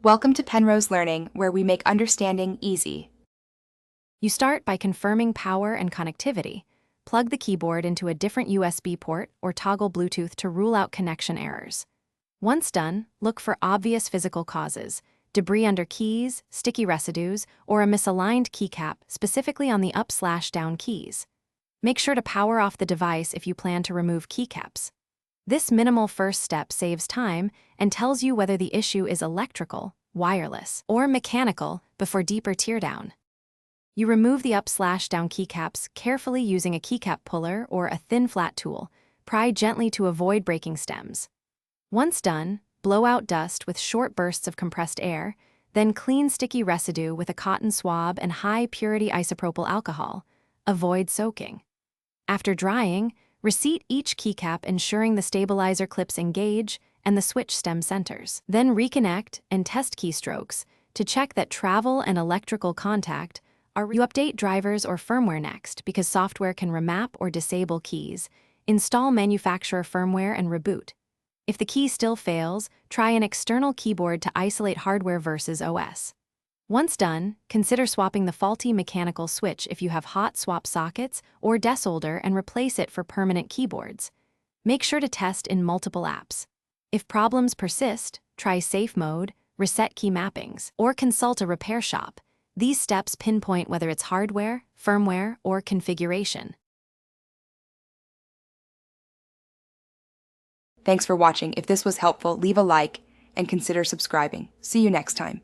Welcome to Penrose Learning, where we make understanding easy. You start by confirming power and connectivity. Plug the keyboard into a different USB port or toggle Bluetooth to rule out connection errors. Once done, look for obvious physical causes: debris under keys, sticky residues, or a misaligned keycap specifically on the up/down keys. Make sure to power off the device if you plan to remove keycaps. This minimal first step saves time and tells you whether the issue is electrical, wireless, or mechanical before deeper teardown. You remove the up/down keycaps carefully using a keycap puller or a thin flat tool. Pry gently to avoid breaking stems. Once done, blow out dust with short bursts of compressed air, then clean sticky residue with a cotton swab and high-purity isopropyl alcohol. Avoid soaking. After drying, reseat each keycap ensuring the stabilizer clips engage and the switch stem centers. Then reconnect and test keystrokes to check that travel and electrical contact are. You update drivers or firmware next because software can remap or disable keys. Install manufacturer firmware and reboot. If the key still fails, try an external keyboard to isolate hardware versus OS. Once done, consider swapping the faulty mechanical switch if you have hot swap sockets or desolder and replace it for permanent keyboards. Make sure to test in multiple apps. If problems persist, try safe mode, reset key mappings, or consult a repair shop. These steps pinpoint whether it's hardware, firmware, or configuration. Thanks for watching. If this was helpful, leave a like and consider subscribing. See you next time.